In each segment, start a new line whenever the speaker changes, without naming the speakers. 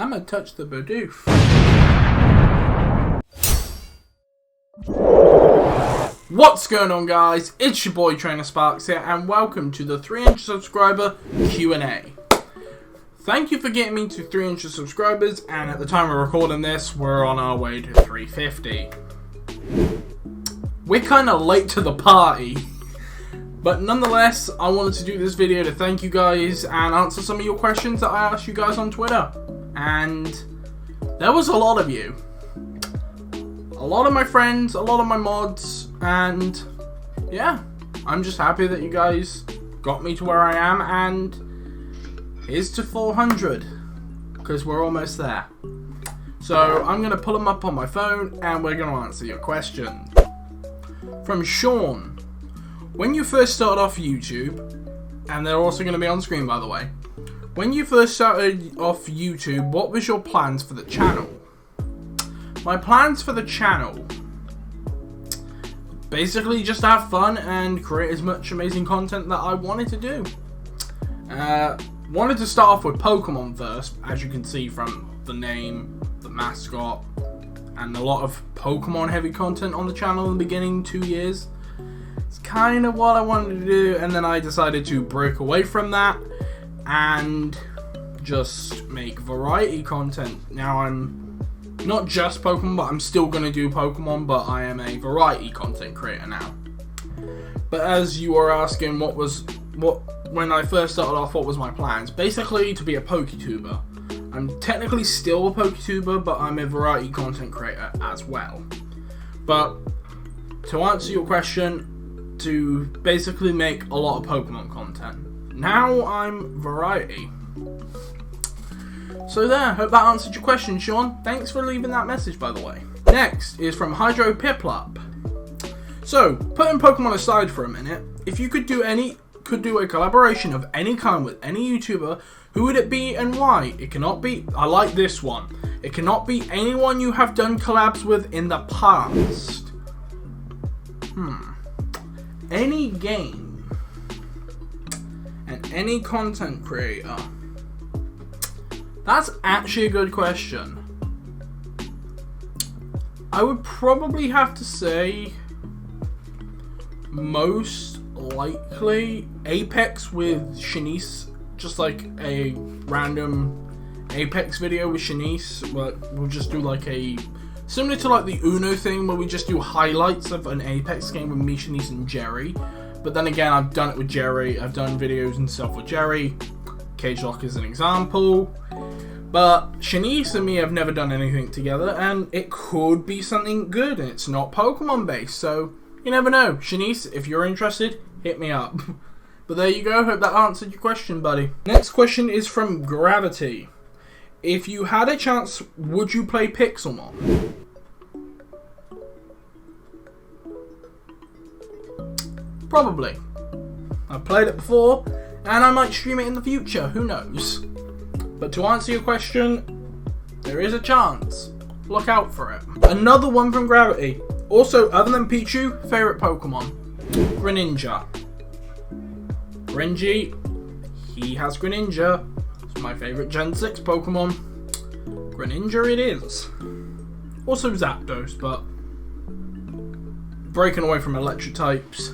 I'ma touch the Badoof. What's going on, guys? It's your boy Trainer Sparks here, and welcome to the 300 subscriber Q&A. Thank you for getting me to 300 subscribers, and at the time of recording this, we're on our way to 350. We're kind of late to the party, but nonetheless, I wanted to do this video to thank you guys and answer some of your questions that I asked you guys on Twitter. And there was a lot of you. A lot of my friends, a lot of my mods, and yeah, I'm just happy that you guys got me to where I am, and here's to 400, because we're almost there. So I'm going to pull them up on my phone, and we're going to answer your questions. From Sean: when you first started off YouTube, and they're also going to be on screen by the way, when you first started off YouTube, what was your plans for the channel? My plans for the channel, basically just have fun and create as much amazing content that I wanted to do. Wanted to start off with Pokemon first, as you can see from the name, the mascot, and a lot of Pokemon heavy content on the channel in the beginning 2 years. It's kind of what I wanted to do, and then I decided to break away from that and just make variety content. Now I'm not just Pokemon, but I'm still going to do Pokemon, but I am a variety content creator now. But as you are asking, when I first started off, what was my plans? Basically to be a PokeTuber. I'm technically still a PokeTuber, but I'm a variety content creator as well. But to answer your question, to basically make a lot of Pokemon content. Now I'm variety. So there, hope that answered your question, Sean. Thanks for leaving that message, by the way. Next is from Hydro Piplup. So, putting Pokemon aside for a minute, if you could do a collaboration of any kind with any YouTuber, who would it be and why? It cannot be, I like this one, it cannot be anyone you have done collabs with in the past. Any game and any content creator. That's actually a good question. I would probably have to say most likely Apex with Shanice, just like a random Apex video with Shanice, where we'll just do like a, similar to like the Uno thing, where we just do highlights of an Apex game with me, Shanice, and Jerry. But then again, I've done it with Jerry, I've done videos and stuff with Jerry. Cage Lock is an example. But Shanice and me have never done anything together, and it could be something good, and it's not Pokemon based, so you never know. Shanice, if you're interested, hit me up. But there you go, hope that answered your question, buddy. Next question is from Gravity. If you had a chance, would you play Pixelmon? Probably. I've played it before, and I might stream it in the future, who knows. But to answer your question, there is a chance. Look out for it. Another one from Gravity. Also, other than Pichu, favourite Pokemon? Greninja. Grungy, he has Greninja. It's my favourite Gen 6 Pokemon. Greninja it is. Also Zapdos, but breaking away from electric types,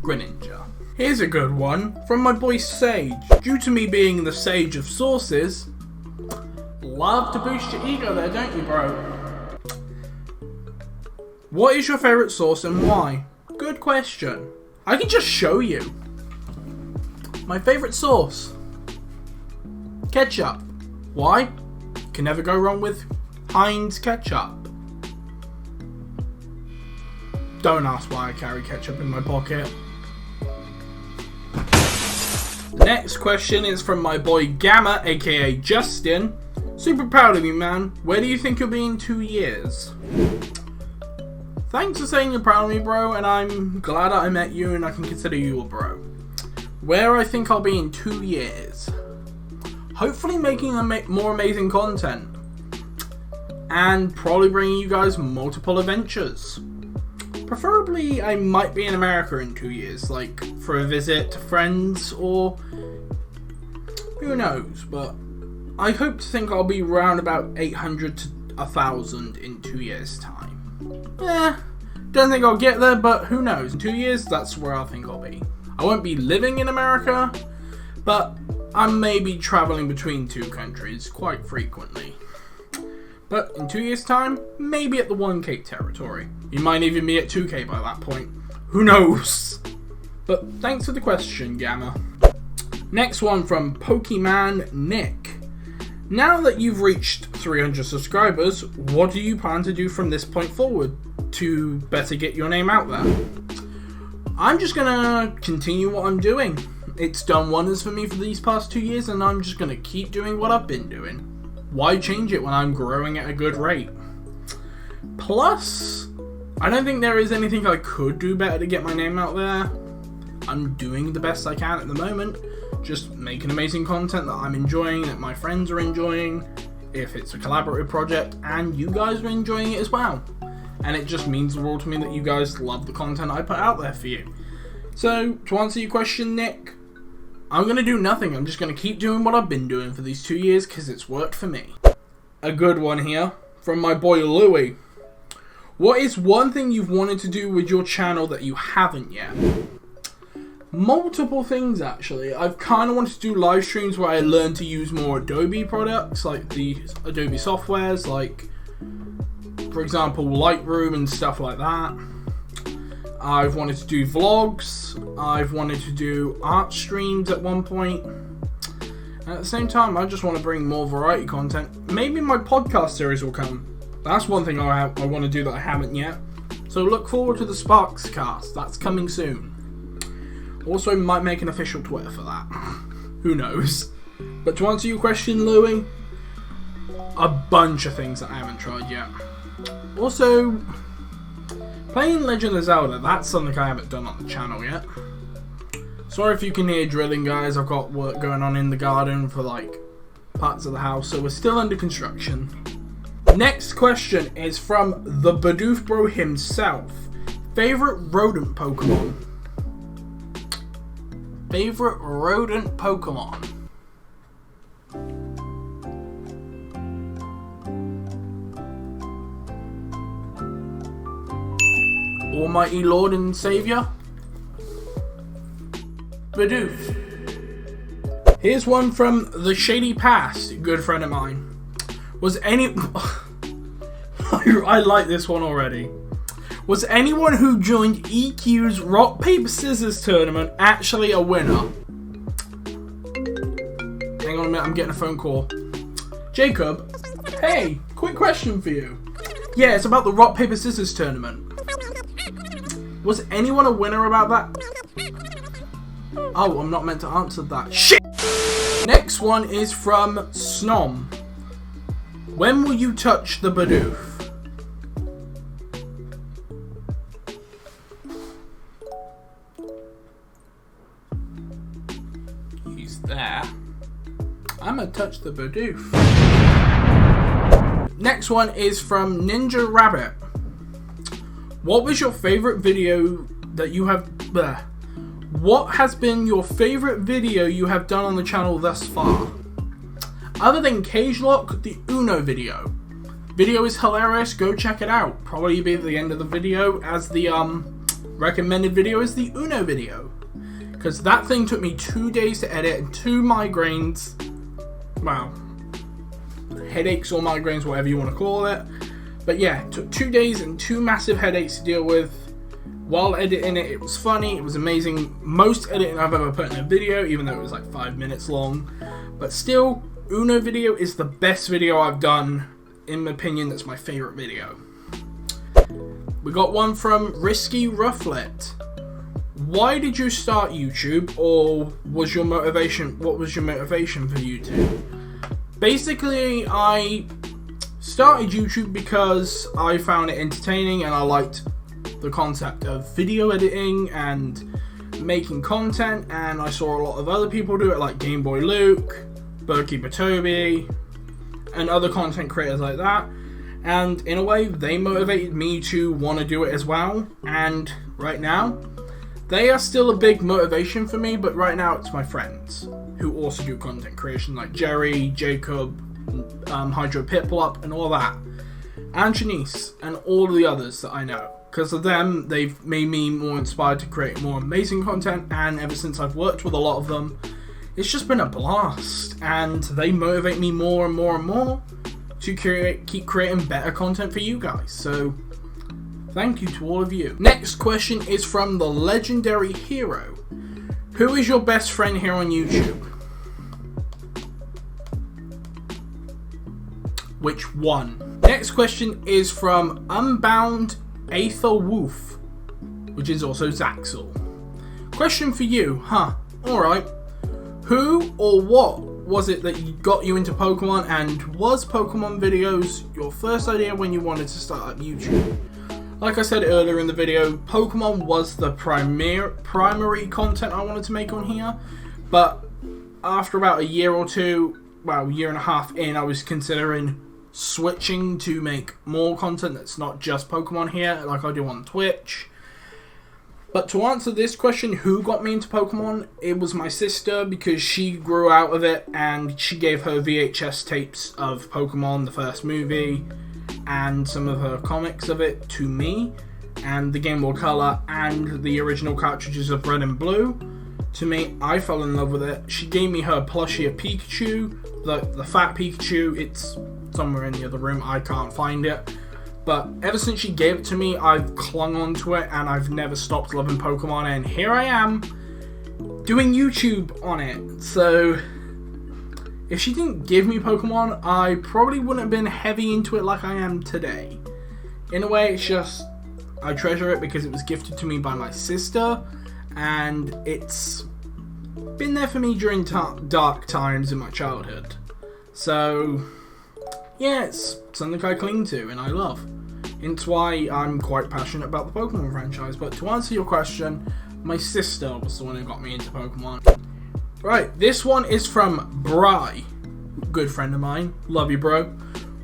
Greninja. Here's a good one from my boy Sage. Due to me being the sage of sources, love to boost your ego there, don't you, bro? What is your favourite sauce and why? Good question. I can just show you. My favourite sauce, ketchup. Why? Can never go wrong with Heinz ketchup. Don't ask why I carry ketchup in my pocket. The next question is from my boy Gamma, aka Justin. Super proud of you, man. Where do you think you'll be in 2 years? Thanks for saying you're proud of me, bro, and I'm glad that I met you and I can consider you a bro. Where I think I'll be in 2 years? Hopefully making more amazing content. And probably bringing you guys multiple adventures. Preferably, I might be in America in 2 years, like for a visit to friends, or who knows, but I hope to think I'll be around about 800 to 1,000 in 2 years' time. Don't think I'll get there, but who knows? In 2 years, that's where I think I'll be. I won't be living in America, but I may be traveling between two countries quite frequently. But in 2 years' time, maybe at the 1K territory. You might even be at 2K by that point. Who knows? But thanks for the question, Gamma. Next one from Pokemon Nick. Now that you've reached 300 subscribers, what do you plan to do from this point forward to better get your name out there? I'm just gonna continue what I'm doing. It's done wonders for me for these past 2 years, and I'm just gonna keep doing what I've been doing. Why change it when I'm growing at a good rate? Plus, I don't think there is anything I could do better to get my name out there. I'm doing the best I can at the moment. Just making amazing content that I'm enjoying, that my friends are enjoying, if it's a collaborative project, and you guys are enjoying it as well. And it just means the world to me that you guys love the content I put out there for you. So, to answer your question, Nick, I'm going to do nothing. I'm just going to keep doing what I've been doing for these 2 years because it's worked for me. A good one here from my boy Louie. What is one thing you've wanted to do with your channel that you haven't yet? Multiple things, actually. I've kind of wanted to do live streams where I learn to use more Adobe products, like the Adobe softwares, like, for example, Lightroom and stuff like that. I've wanted to do vlogs. I've wanted to do art streams at one point. And at the same time, I just want to bring more variety content. Maybe my podcast series will come. That's one thing I want to do that I haven't yet. So look forward to the Sparks cast. That's coming soon. Also, might make an official Twitter for that. Who knows? But to answer your question, Louie, a bunch of things that I haven't tried yet. Also, playing Legend of Zelda, that's something I haven't done on the channel yet. Sorry if you can hear drilling, guys. I've got work going on in the garden for, like, parts of the house, so we're still under construction. Next question is from the Badoofbro himself. Favorite rodent Pokemon? Favorite rodent Pokemon? Almighty Lord and Savior? Badoof. Here's one from the Shady Past, a good friend of mine. Was any... I like this one already. Was anyone who joined EQ's Rock, Paper, Scissors tournament actually a winner? Hang on a minute, I'm getting a phone call. Jacob, hey, quick question for you. Yeah, it's about the Rock, Paper, Scissors tournament. Was anyone a winner about that? Oh, I'm not meant to answer that. Shit! Next one is from Snom. When will you touch the Badoof? He's there. I'm gonna touch the Badoof. Next one is from Ninja Rabbit. What was your favorite video that you have... Bleh. What has been your favorite video you have done on the channel thus far? Other than Cage Lock, the Uno video. Video is hilarious, go check it out. Probably be at the end of the video, as the recommended video is the Uno video. Because that thing took me 2 days to edit and 2 migraines. Wow. Headaches or migraines, whatever you want to call it. But yeah, it took 2 days and 2 massive headaches to deal with. While editing it, it was funny, it was amazing. Most editing I've ever put in a video, even though it was like 5 minutes long. But still, Uno video is the best video I've done. In my opinion, that's my favorite video. We got one from Risky Rufflette. Why did you start YouTube, or was your motivation? What was your motivation for YouTube? Basically, I started YouTube because I found it entertaining and I liked the concept of video editing and making content, and I saw a lot of other people do it, like Game Boy Luke, Birdkeeper Toby, and other content creators like that. And in a way, they motivated me to want to do it as well. And right now, they are still a big motivation for me, but right now it's my friends. who also do content creation, like Jerry, Jacob, Hydro Piplup, and all that, and Janice, and all of the others that I know. Because of them, they've made me more inspired to create more amazing content, and ever since I've worked with a lot of them, it's just been a blast, and they motivate me more and more and more to keep creating better content for you guys. So thank you to all of you. Next question is from the legendary hero. Who is your best friend here on YouTube? Which one? Next question is from Unbound Aetherwolf, which is also Zaxel. Question for you, alright. Who or what was it that got you into Pokemon, and was Pokemon videos your first idea when you wanted to start up YouTube? Like I said earlier in the video, Pokemon was the primary content I wanted to make on here, but after about a year or two, well, year and a half in, I was considering switching to make more content that's not just Pokemon here, like I do on Twitch. But to answer this question, who got me into Pokemon, it was my sister, because she grew out of it, and she gave her VHS tapes of Pokemon, the first movie, and some of her comics of it to me, and the Game Boy Color, and the original cartridges of Red and Blue to me. I fell in love with it. She gave me her plushie of Pikachu, the fat Pikachu. It's somewhere in the other room, I can't find it. But ever since she gave it to me, I've clung on to it, and I've never stopped loving Pokemon, and here I am, doing YouTube on it. So if she didn't give me Pokemon, I probably wouldn't have been heavy into it like I am today. In a way, it's just, I treasure it because it was gifted to me by my sister, and it's been there for me during dark times in my childhood. So yeah, it's something I cling to and I love. It's why I'm quite passionate about the Pokemon franchise. But to answer your question, my sister was the one who got me into Pokemon. Right, this one is from Bry, good friend of mine. Love you, bro.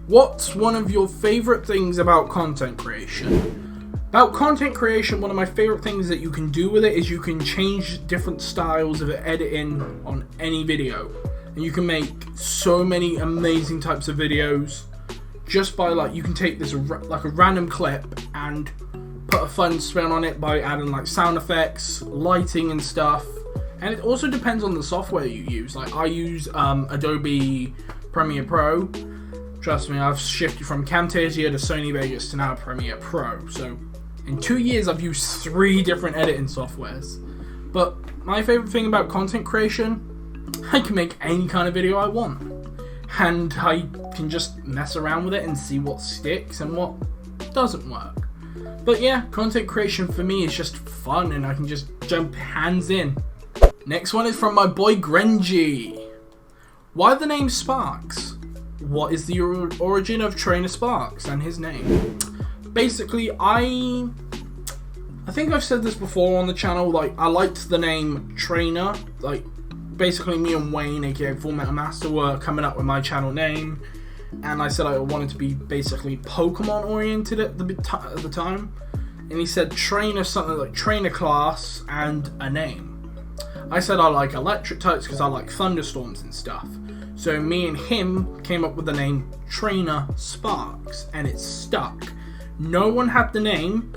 What's one of your favorite things about content creation? About content creation, one of my favorite things that you can do with it is you can change different styles of editing on any video. And you can make so many amazing types of videos just by, like, you can take this like a random clip and put a fun spin on it by adding like sound effects, lighting and stuff. And it also depends on the software you use. Like, I use Adobe Premiere Pro. Trust me, I've shifted from Camtasia to Sony Vegas to now Premiere Pro. So in 2 years I've used 3 different editing softwares. But my favorite thing about content creation, I can make any kind of video I want, and I can just mess around with it and see what sticks and what doesn't work. But yeah, content creation for me is just fun, and I can just jump hands in. Next one is from my boy Grungy. Why the name Sparks? What is the origin of Trainer Sparks and his name? Basically, I think I've said this before on the channel, like, I liked the name Trainer. Like, basically me and Wayne, aka Full Metal Master, were coming up with my channel name, and I said I wanted to be basically Pokemon oriented at the time, and he said trainer, something like trainer class and a name. I said I like electric types because I like thunderstorms and stuff, so me and him came up with the name Trainer Sparks, and it stuck. No one had the name,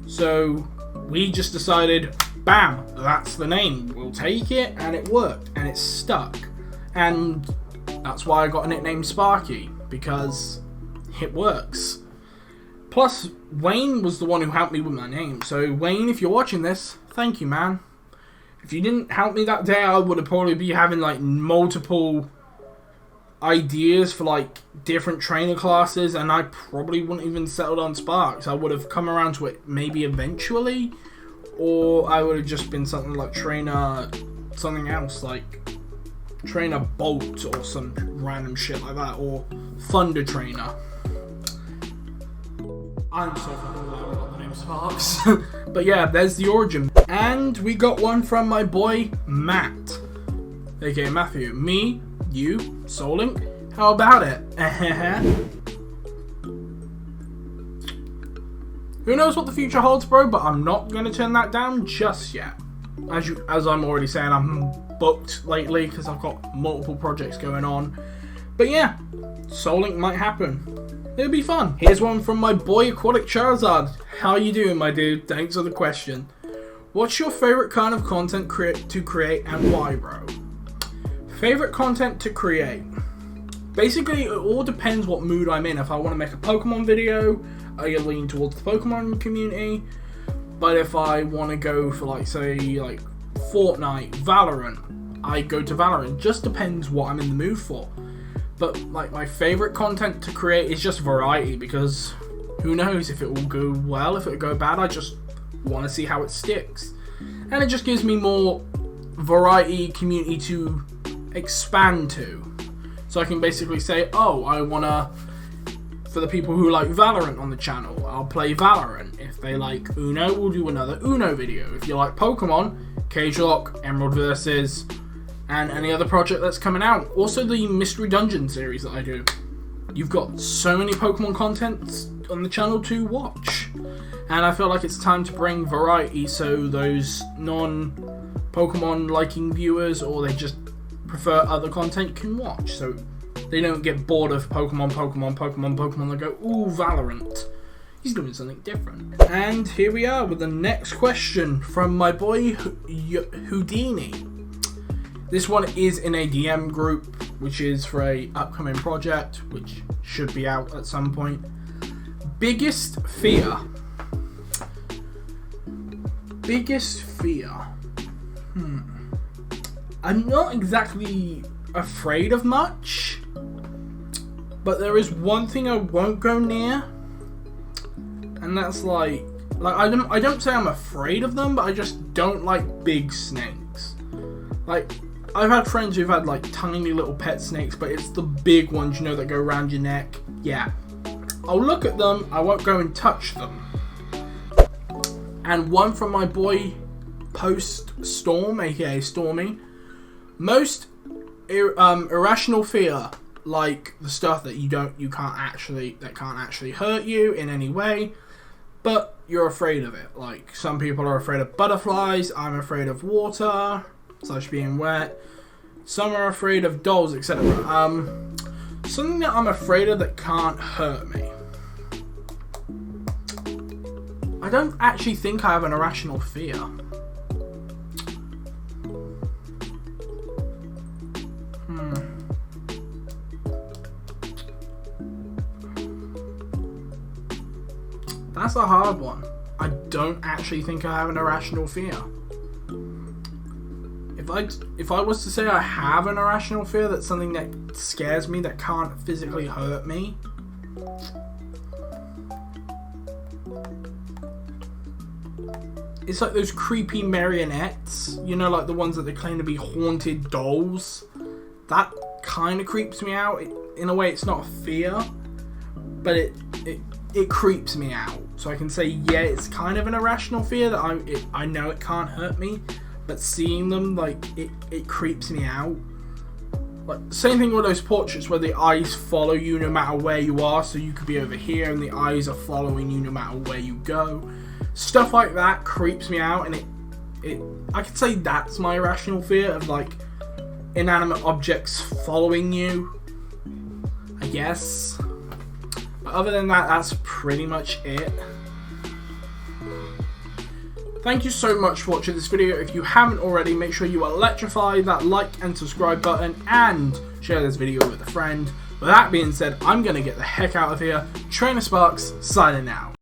so we just decided, bam, that's the name, we'll take it, and it worked, and it stuck. And that's why I got a nickname Sparky, because it works. Plus, Wayne was the one who helped me with my name, so Wayne, if you're watching this, thank you, man. If you didn't help me that day, I would have probably be having like multiple ideas for like different trainer classes, and I probably wouldn't even settled on Sparks. I would have come around to it maybe eventually, or I would have just been something like Trainer something else, like Trainer Bolt or some random shit like that, or Thunder Trainer. I'm so fucking glad we got the name Sparks. But yeah, there's the origin. And we got one from my boy Matt, aka Matthew. Me, you, Soulink, how about it? Who knows what the future holds, bro, but I'm not going to turn that down just yet. As I'm already saying, I'm booked lately because I've got multiple projects going on. But yeah, Soul Link might happen. It'll be fun. Here's one from my boy Aquatic Charizard. How you doing, my dude? Thanks for the question. What's your favorite kind of content to create and why, bro? Favorite content to create? Basically, it all depends what mood I'm in. If I want to make a Pokemon video, I lean towards the Pokemon community. But if I want to go for, like, say, like Fortnite, Valorant, I go to Valorant. Just depends what I'm in the mood for. But like my favorite content to create is just variety, because who knows if it will go well, if it will go bad. I just want to see how it sticks, and it just gives me more variety community to expand to. So I can basically say, oh, I wanna, for the people who like Valorant on the channel, I'll play Valorant. If they like Uno, we'll do another Uno video. If you like Pokemon, Cage Lock, Emerald Versus, and any other project that's coming out. Also the Mystery Dungeon series that I do. You've got so many Pokemon content on the channel to watch. And I feel like it's time to bring variety so those non-Pokemon liking viewers, or they just prefer other content, can watch. So they don't get bored of Pokemon. They go, ooh, Valorant. He's doing something different. And here we are with the next question from my boy Houdini. This one is in a DM group, which is for a upcoming project, which should be out at some point. Biggest fear. Biggest fear. I'm not exactly afraid of much, but there is one thing I won't go near, and that's like I don't say I'm afraid of them, but I just don't like big snakes. Like, I've had friends who've had like tiny little pet snakes, but it's the big ones, you know, that go around your neck. Yeah. I'll look at them, I won't go and touch them. And one from my boy Post Storm, aka Stormy. Most irrational fear, like the stuff that that can't actually hurt you in any way, but you're afraid of it. Like, some people are afraid of butterflies, I'm afraid of water, / being wet. Some are afraid of dolls, etc. Something that I'm afraid of that can't hurt me. I don't actually think I have an irrational fear. That's a hard one. I don't actually think I have an irrational fear. If I was to say I have an irrational fear, that's something that scares me, that can't physically hurt me. It's like those creepy marionettes, you know, like the ones that they claim to be haunted dolls. That kind of creeps me out. In a way, it's not a fear, but it creeps me out. So I can say, yeah, it's kind of an irrational fear that I know it can't hurt me, but seeing them, like, it creeps me out. Like, same thing with those portraits where the eyes follow you no matter where you are, so you could be over here and the eyes are following you no matter where you go. Stuff like that creeps me out, and I could say that's my irrational fear, of like inanimate objects following you, I guess. But other than that, that's pretty much it. Thank you so much for watching this video. If you haven't already, make sure you electrify that like and subscribe button and share this video with a friend. With that being said, I'm going to get the heck out of here. Trainer Sparks, signing out.